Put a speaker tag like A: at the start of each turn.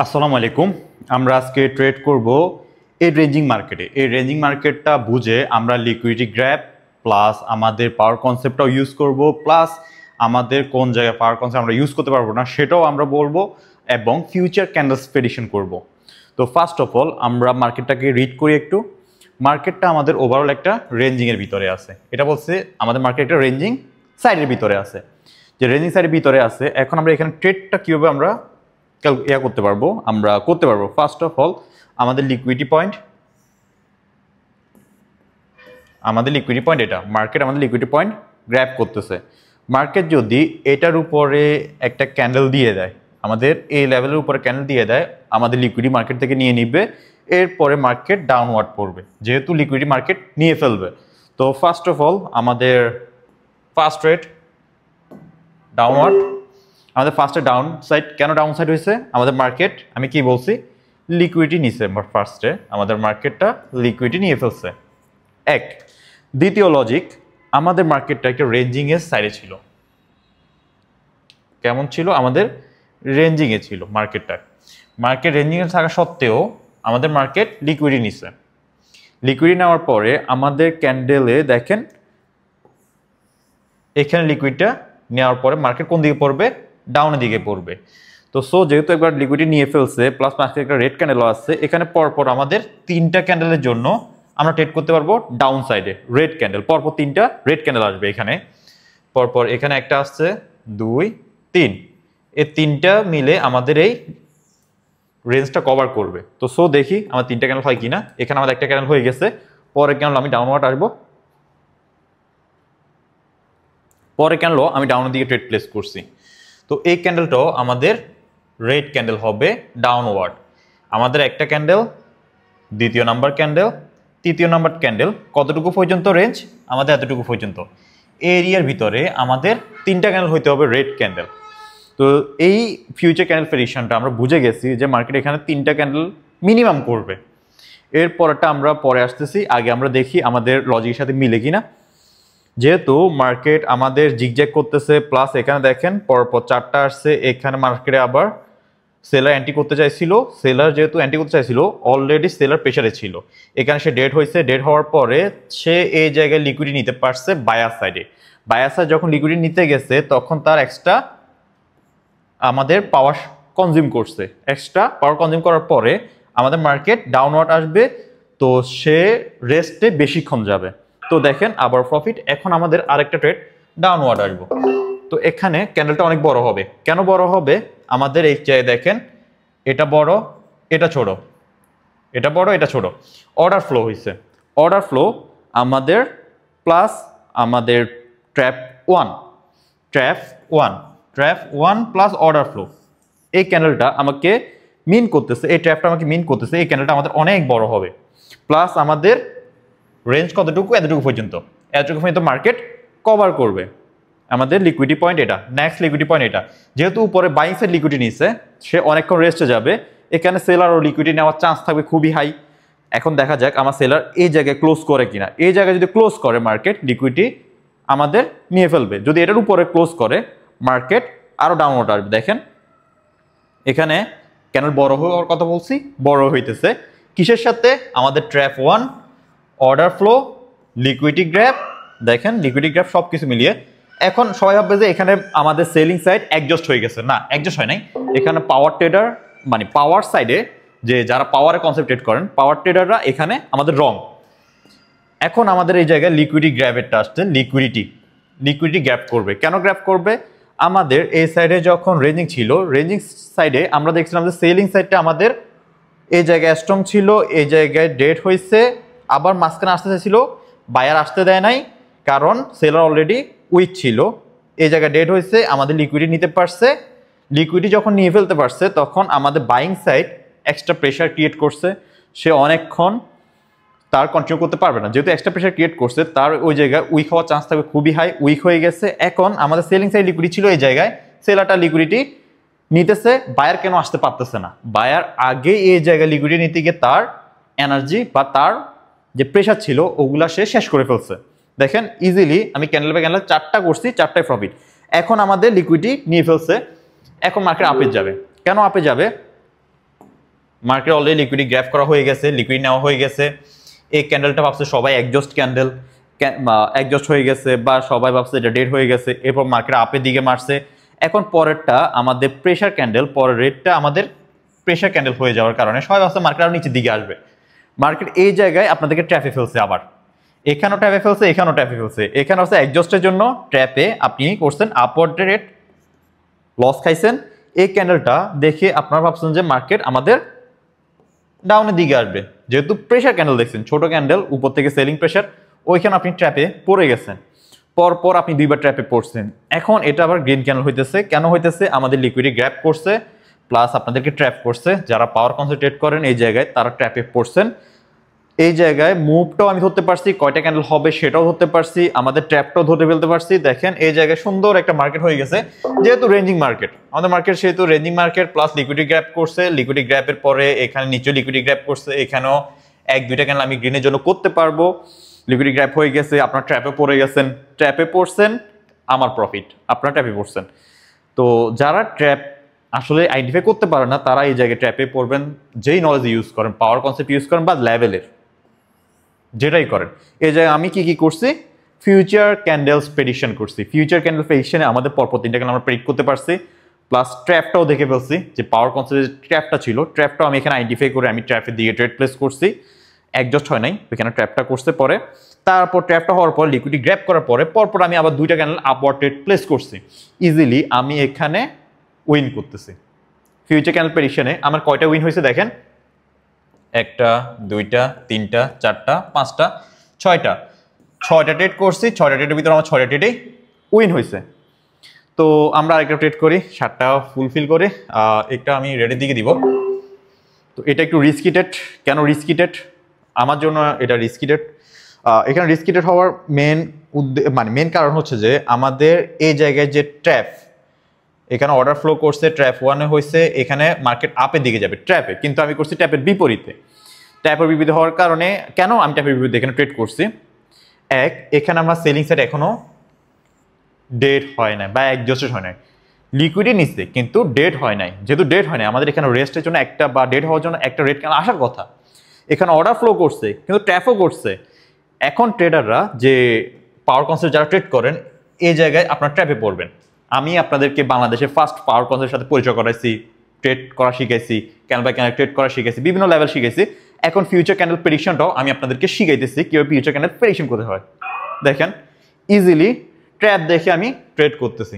A: আসসালামু আলাইকুম। আমরা আজকে ট্রেড করব এই রেঞ্জিং মার্কেটে। এই রেঞ্জিং মার্কেটটা বুঝে আমরা লিকুইডিটি গ্র্যাপ প্লাস আমাদের পাওয়ার কনসেপ্টটাও ইউজ করব, প্লাস আমাদের কোন জায়গায় পাওয়ার কনসেপ্ট আমরা ইউজ করতে পারবো না সেটাও আমরা বলবো, এবং ফিউচার ক্যান্ডেলস প্রেডিকশন করব। তো ফার্স্ট অফ অল আমরা মার্কেটটাকে রিড করি একটু। মার্কেটটা আমাদের ওভারঅল একটা রেঞ্জিংয়ের ভিতরে আছে। এটা বলছে আমাদের মার্কেট একটা রেঞ্জিং সাইডের ভিতরে আছে। যে রেঞ্জিং সাইডের ভিতরে আছে, এখন আমরা এখানে ট্রেডটা কীভাবে আমরা করতে পারবো, ফার্স্ট অফ অল আমাদের লিকুইডিটি পয়েন্ট, এটা মার্কেট আমাদের লিকুইডিটি পয়েন্ট গ্র্যাব করতেছে। মার্কেট যদি এটার উপরে একটা ক্যান্ডেল দিয়ে দেয়, আমাদের এই লেভেলের উপরে ক্যান্ডেল দিয়ে দেয়, আমাদের লিকুইডিটি মার্কেট থেকে নিয়ে নিবে, এরপরে মার্কেট ডাউনওয়ার্ড পড়বে, যেহেতু লিকুইডিটি মার্কেট নিয়ে ফেলবে। তো ফার্স্ট অফ অল আমাদের ফার্স্ট রেট ডাউনওয়ার্ড, আমাদের ফার্স্টে ডাউন সাইড। কেন ডাউন সাইড হয়েছে? আমাদের মার্কেট, আমি কি বলছি, লিকুইডিটি নিছে। ফার্স্টে আমাদের মার্কেটটা লিকুইডিটি নিয়ে ফেলছে। এক, দ্বিতীয় লজিক, আমাদের মার্কেটটা একটা রেঞ্জিংয়ের সাইডে ছিল। কেমন ছিল? আমাদের রেঞ্জিংয়ে ছিল মার্কেটটা। মার্কেট রেঞ্জিংয়ে থাকা সত্ত্বেও আমাদের মার্কেট লিকুইডিটি নিছে। লিকুইডিটি নেওয়ার পরে আমাদের ক্যান্ডেলে দেখেন এখানে লিকুইডটা নেওয়ার পরে মার্কেট কোন দিকে পড়বে? ডাউনের দিকে পড়বে। তো যেহেতু একবার লিকুইডিটি নিয়ে ফেলছে, প্লাস মার্কেট একটা রেড ক্যান্ডেল আছে, এখানে পরপর আমাদের তিনটা ক্যান্ডেলের জন্য আমরা ট্রেড করতে পারবো ডাউন সাইডে। রেড ক্যান্ডেল, পরপর তিনটা রেড ক্যান্ডেল আসবে এখানে পরপর। এখানে একটা আসছে, 2, 3, এই তিনটা মিলে আমাদের এই রেঞ্জটা কভার করবে। তো দেখি আমার তিনটা ক্যান্ডেল হয় কিনা। এখানে আমাদের একটা ক্যান্ডেল হয়ে গেছে, পরে ক্যান্ডেল আমি ডাউনওয়ার্ড আসবো, পরে ক্যান্ডেল আমি ডাউনের দিকে ট্রেড প্লেস করছি। তো এই ক্যান্ডেলটাও আমাদের রেড ক্যান্ডেল হবে ডাউনওয়ার্ড। আমাদের একটা ক্যান্ডেল, দ্বিতীয় নাম্বার ক্যান্ডেল, তৃতীয় নাম্বার ক্যান্ডেল, কতটুকু পর্যন্ত রেঞ্জ? আমাদের এতটুকু পর্যন্ত। এরিয়ার ভিতরে আমাদের তিনটা ক্যান্ডেল হইতে হবে রেড ক্যান্ডেল। তো এই ফিউচার ক্যান্ডেল প্রেডিকশনটা আমরা বুঝে গেছি যে মার্কেট এখানে তিনটা ক্যান্ডেল মিনিমাম করবে। এরপরটা আমরা পরে আসতেছি, আগে আমরা দেখি আমাদের লজিকের সাথে মিলে কিনা। যেহেতু মার্কেট আমাদের জিগজ্যাগ করতেছে, প্লাস এখানে দেখেন পরপর চারটা আসছে, এখানে মার্কেটে আবার সেলার অ্যান্টি করতে চাইছিল। সেলার যেহেতু অ্যান্টি করতে চাইছিল, অলরেডি সেলার প্রেশারে ছিল, এখানে সে ডেড হয়েছে। ডেড হওয়ার পরে সে এই জায়গায় লিকুইডিটি নিতে পারছে বায়ার সাইডে। বায়ার সাইড যখন লিকুইডিটি নিতে গেছে, তখন তার এক্সট্রা আমাদের পাওয়ার কনজিউম করছে। এক্সট্রা পাওয়ার কনজিউম করার পরে আমাদের মার্কেট ডাউনওয়ার্ড আসবে, তো সে রেস্টে বেশিক্ষণ যাবে। তো দেখেন আবার প্রফিট। এখন আমাদের আরেকটা ট্রেড ডাউনওয়ার্ড আসবো। তো এখানে ক্যান্ডেলটা অনেক বড় হবে। কেন বড় হবে? আমাদের এই চাই দেখেন, এটা বড়, এটা ছোট, এটা বড়, এটা ছোট। অর্ডার ফ্লো হয়েছে। অর্ডার ফ্লো আমাদের প্লাস আমাদের trap one plus order flow, এই ক্যান্ডেলটা আমাকে মিন করতেছে, এই ট্র্যাপটা আমাকে মিন করতেছে। এই ক্যান্ডেলটা আমাদের অনেক বড় হবে। প্লাস আমাদের রেঞ্জ কতটুকু? এতটুকু পর্যন্ত। এতটুকু পর্যন্ত মার্কেট কভার করবে। আমাদের লিকুইডিটি পয়েন্ট এটা, নেক্সট লিকুইডিটি পয়েন্ট এটা। যেহেতু উপরে বাইং সাইড লিকুইডিটি নিচ্ছে, সে অনেকক্ষণ রেস্টে যাবে। এখানে সেলার ও লিকুইডিটি নেওয়ার চান্স থাকবে খুবই হাই। এখন দেখা যাক আমার সেলার এই জায়গায় ক্লোজ করে কিনা। এই জায়গায় যদি ক্লোজ করে মার্কেট লিকুইডিটি আমাদের নিয়ে ফেলবে। যদি এটার উপরে ক্লোজ করে মার্কেট আরও ডাউনওয়ার্ড আসবে। দেখেন এখানে ক্যান্ডেল বড় হওয়ার কথা বলছি, বড় হইতেছে কিসের সাথে? আমাদের trap one, order flow, liquidity grab. দেখেন লিকুইডিটি গ্র্যাপ সব কিছু মিলিয়ে। এখন সবাই ভাববে যে এখানে আমাদের সেলিং সাইড অ্যাডজাস্ট হয়ে গেছে। না, অ্যাডজাস্ট হয় নাই। এখানে পাওয়ার ট্রেডার, মানে পাওয়ার সাইডে যে যারা পাওয়ারে কনসেন্ট্রেট করেন, পাওয়ার ট্রেডাররা এখানে আমাদের রং। এখন আমাদের এই জায়গায় লিকুইডিটি গ্র্যাবেরটা আসছে, লিকুইডিটি গ্র্যাপ করবে। কেন গ্র্যাপ করবে? আমাদের এই সাইডে যখন রেঞ্জিং ছিল, রেঞ্জিং সাইডে আমরা দেখছিলাম যে সেলিং সাইডটা আমাদের এই জায়গায় স্ট্রং ছিল, এই জায়গায় ডেড হয়েছে, আবার মাঝখানে আসতে চাইছিল, বায়ার আসতে দেয় নাই, কারণ সেলার অলরেডি উইক ছিল। এই জায়গায় ডেড হয়েছে, আমাদের লিকুইডিটি নিতে পারছে। লিকুইডিটি যখন নিয়ে ফেলতে পারছে, তখন আমাদের buying side extra pressure create করছে। সে অনেকক্ষণ তার কন্টিনিউ করতে পারবে না, যেহেতু এক্সট্রা প্রেশার ক্রিয়েট করছে, তার ওই জায়গায় উইক হওয়ার চান্স থাকবে খুবই হাই। উইক হয়ে গেছে। এখন আমাদের সেলিং সাইড লিকুইডিটি ছিল এই জায়গায়, সেলারটা লিকুইডিটি নিতেছে, বায়ার কেন আসতে পারতেছে না? বায়ার আগে এই জায়গায় লিকুইডিটি নিতে গিয়ে তার এনার্জি বা তার যে প্রেশার ছিল ওগুলা সে শেষ করে ফেলছে। দেখেন ইজিলি আমি ক্যান্ডেল বাই ক্যান্ডেল চারটা করছি, চারটায় প্রফিট। এখন আমাদের লিকুইডিটি নিয়ে ফেলছে। এখন মার্কেট আপে যাবে। কেন আপে যাবে? মার্কেট অলরেডি লিকুইডি গ্র্যাব করা হয়ে গেছে, লিকুইড নেওয়া হয়ে গেছে। এই ক্যান্ডেলটা ভাবছে সবাই একজস্ট ক্যান্ডেল, একজস্ট হয়ে গেছে বা সবাই ভাবছে এটা ডেড হয়ে গেছে, এরপর মার্কেট আপের দিকে মারছে। এখন পরেরটা আমাদের প্রেশার ক্যান্ডেল, পরের রেটটা আমাদের প্রেশার ক্যান্ডেল হয়ে যাওয়ার কারণে সবাই ভাবছে মার্কেট আরো নিচের দিকে আসবে। মার্কেট এই জায়গায় আপনাদেরকে ট্র্যাপে ফেলছে, আবার এখানেও ট্র্যাপে ফেলছে, এখানেও ট্র্যাপে ফেলছে। এখানে হচ্ছে একজস্টের জন্য ট্র্যাপে আপনি করছেন আপওয়ার্ড রেট, লস খাইছেন। এই ক্যান্ডেলটা দেখে আপনারা ভাবছেন যে মার্কেট আমাদের ডাউনের দিকে আসবে, যেহেতু প্রেশার ক্যান্ডেল দেখছেন, ছোট ক্যান্ডেল উপর থেকে সেলিং প্রেশার, ওইখানে আপনি ট্র্যাপে পড়ে গেছেন। পরপর আপনি দুইবার ট্র্যাপে পড়ছেন। এখন এটা আবার গ্রিন ক্যান্ডেল হইতেছে, কেন হইতেছে? আমাদের লিকুইডি গ্র্যাব করছে প্লাস আপনাদেরকে ট্র্যাপ করছে। যারা পাওয়ার কনসেন্ট্রেট করেন এই জায়গায় তারা ট্র্যাপে পড়ছেন। এই জায়গায় মুভটাও আমি ধরতে পারছি, কয়টা ক্যান্ডেল হবে সেটাও ধরতে পারছি, আমাদের ট্র্যাপটাও ধরে ফেলতে পারছি। দেখেন এই জায়গায় সুন্দর একটা মার্কেট হয়ে গেছে, যেহেতু রেঞ্জিং মার্কেট আমাদের মার্কেট, সেহেতু রেঞ্জিং মার্কেট প্লাস লিকুইডি গ্র্যাপ করছে। লিকুইডি গ্র্যাপের পরে এখানে নিচে লিকুইডি গ্র্যাপ করছে, এখানেও এক দুইটা ক্যান্ডেল আমি গ্রিনের জন্য করতে পারবো। লিকুইডি গ্র্যাপ হয়ে গেছে, আপনার ট্র্যাপে পড়ে গেছেন, ট্র্যাপে পড়ছেন, আমার প্রফিট, আপনার ট্র্যাপে পড়ছেন। তো যারা ট্র্যাপ আসলে আইডেন্টিফাই করতে পারে না তারা এই জায়গায় ট্র্যাপে পড়বেন, যেই নলেজ ইউজ করেন, পাওয়ার কনসেপ্ট ইউজ করেন বা লেভেলের যেটাই করেন। এই জায়গায় আমি কি করছি? ফিউচার ক্যান্ডেলস প্রেডিকশন করছি। ফিউচার ক্যান্ডেল প্রেডিকশনে আমাদের পরপর তিনটা ক্যান্ডেল আমরা প্রেডিক্ট করতে পারছি, প্লাস ট্র্যাপটাও দেখে ফেলছি যে পাওয়ার কনসেপ্টের ট্র্যাপটা ছিল, ট্র্যাপটাও আমি এখানে আইডেন্টিফাই করে আমি ট্র্যাপের দিকে ট্রেড প্লেস করছি। একজস্ট হয় নাই, ওইখানে ট্র্যাপটা করছে পরে। তারপর ট্র্যাপটা হওয়ার পর লিকুইডি গ্র্যাব করার পরে পরপর আমি আবার দুইটা ক্যান্ডেল আপওয়ার্ড ট্রেড প্লেস করছি। ইজিলি আমি এখানে উইন করতেছি। ফিউচার ক্যান্ডেল প্রেডিকশনে আমার কয়টা উইন হয়েছে দেখেন, একটা, দুইটা, তিনটা, চারটা, পাঁচটা, ছয়টা ট্রেড করছি। ছয়টা ট্রেডের ভিতরে আমার ছয়টা ট্রেডেই উইন হয়েছে। তো আমরা আরেকটা ট্রেড করি, 7টা ফুলফিল করে একটা আমি রেডের দিকে দিব। তো এটা একটু রিস্কি ট্রেড। কেন রিস্কি ট্রেড? আমার জন্য এটা রিস্কি ট্রেড। এখানে রিস্কি ট্রেড হওয়ার মেন কারণ হচ্ছে যে আমাদের এই জায়গায় যে ট্র্যাপ, এখানে অর্ডার ফ্লো করছে, ট্র্যাপ 1-এ হয়েছে, এখানে মার্কেট আপের দিকে যাবে ট্র্যাপে, কিন্তু আমি করছি ট্র্যাপের বিপরীতে। ট্র্যাপের বিপরীতে হওয়ার কারণে কেন আমি ট্র্যাপের বিপরীতে এখানে ট্রেড করছি? এখানে আমরা সেলিং সাইড এখনো ডেড হয় না বা একজস্টেড হয় নাই, লিকুইডই নিচ্ছে কিন্তু ডেড হয় নাই। যেহেতু ডেড হয় নাই, আমাদের এখানে রেস্টের জন্য একটা বা ডেড হওয়ার জন্য একটা রেড ক্যান্ডেল আসার কথা। এখানে অর্ডার ফ্লো করছে কিন্তু ট্র্যাপও করছে। এখন ট্রেডাররা যে পাওয়ার কনসেপ্ট যারা ট্রেড করেন এই জায়গায় আপনার ট্র্যাপে পড়বেন। আমি আপনাদেরকে বাংলাদেশে ফার্স্ট পাওয়ার কনসেপ্টের সাথে পরিচয় করাইছি, ট্রেড করা শিখাইছি, ক্যান্ডেল বাই ক্যান্ডেল ট্রেড করা শিখাইছি, বিভিন্ন লেভেল শিখাইছি। এখন ফিউচার ক্যান্ডেল প্রেডিকশনটাও আমি আপনাদেরকে শিখাইতেছি কীভাবে ফিউচার ক্যান্ডেল প্রেডিকশন করতে হয়। দেখেন ইজিলি ট্র্যাপ দেখে আমি ট্রেড করতেছি।